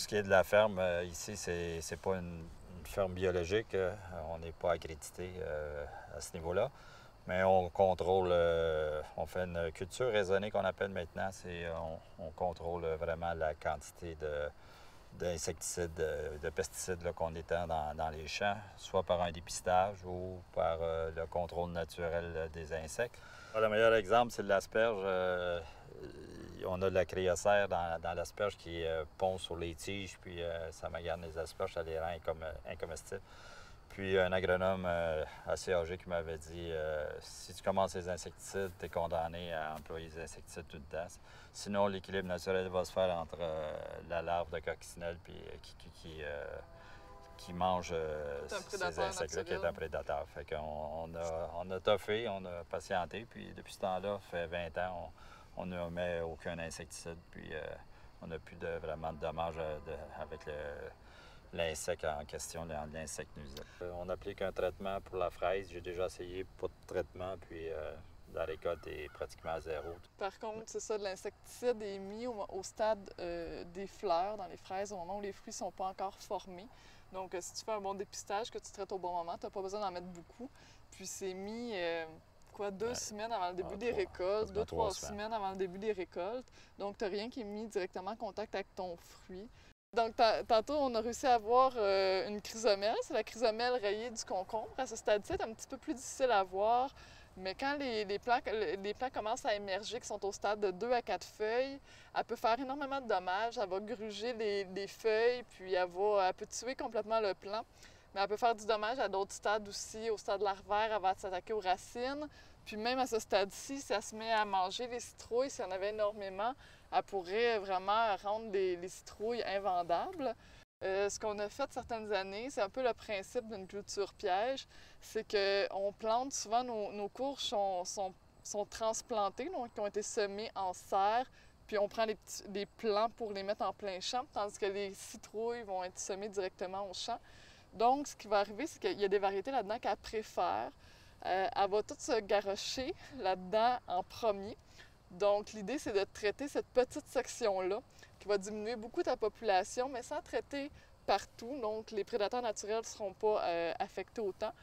ce qui est de la ferme, ici, c'est pas une ferme biologique. On n'est pas accrédité à ce niveau-là. Mais on contrôle, on fait une culture raisonnée qu'on appelle maintenant. On contrôle vraiment la quantité d'insecticides, de pesticides qu'on étend dans les champs, soit par un dépistage ou par le contrôle naturel des insectes. Le meilleur exemple, c'est l'asperge. On a de la créocère dans l'asperge qui pond sur les tiges, puis ça magane les asperges, ça les rend incomestibles. Puis un agronome assez âgé qui m'avait dit si tu commences les insecticides, tu es condamné à employer les insecticides tout le temps. Sinon, l'équilibre naturel va se faire entre la larve de coccinelle puis qui mange ces insectes-là, qui est un prédateur. Fait qu'on a toffé, on a patienté, puis depuis ce temps-là, ça fait 20 ans, on ne met aucun insecticide, puis on n'a plus vraiment de dommages avec l'insecte en question, l'insecte nuisible. On applique un traitement pour la fraise. J'ai déjà essayé, pas de traitement, puis la récolte est pratiquement à zéro. Par contre, c'est ça, l'insecticide est mis au stade des fleurs dans les fraises, au moment où les fruits ne sont pas encore formés. Donc, si tu fais un bon dépistage, que tu traites au bon moment, tu n'as pas besoin d'en mettre beaucoup. Puis c'est mis, 2 semaines avant le début des récoltes, 2-3 semaines avant le début des récoltes. Donc, tu n'as rien qui est mis directement en contact avec ton fruit. Donc, tantôt, on a réussi à voir une chrysomèle. C'est la chrysomèle rayée du concombre. À ce stade-ci, c'est un petit peu plus difficile à voir. Mais quand les plants commencent à émerger, qui sont au stade de 2 à 4 feuilles, elle peut faire énormément de dommages. Elle va gruger les feuilles, puis elle peut tuer complètement le plant. Mais elle peut faire du dommage à d'autres stades aussi. Au stade larvaire, elle va s'attaquer aux racines. Puis même à ce stade-ci, si elle se met à manger les citrouilles, s'il y en avait énormément, elle pourrait vraiment rendre les citrouilles invendables. Ce qu'on a fait certaines années, c'est un peu le principe d'une clôture piège, c'est qu'on plante souvent, nos courges sont transplantées, donc qui ont été semées en serre, puis on prend des plants pour les mettre en plein champ, tandis que les citrouilles vont être semées directement au champ. Donc, ce qui va arriver, c'est qu'il y a des variétés là-dedans qu'elle préfère. Elle va toutes se garrocher là-dedans en premier. Donc, l'idée, c'est de traiter cette petite section-là qui va diminuer beaucoup ta population, mais sans traiter partout. Donc, les prédateurs naturels ne seront pas affectés autant.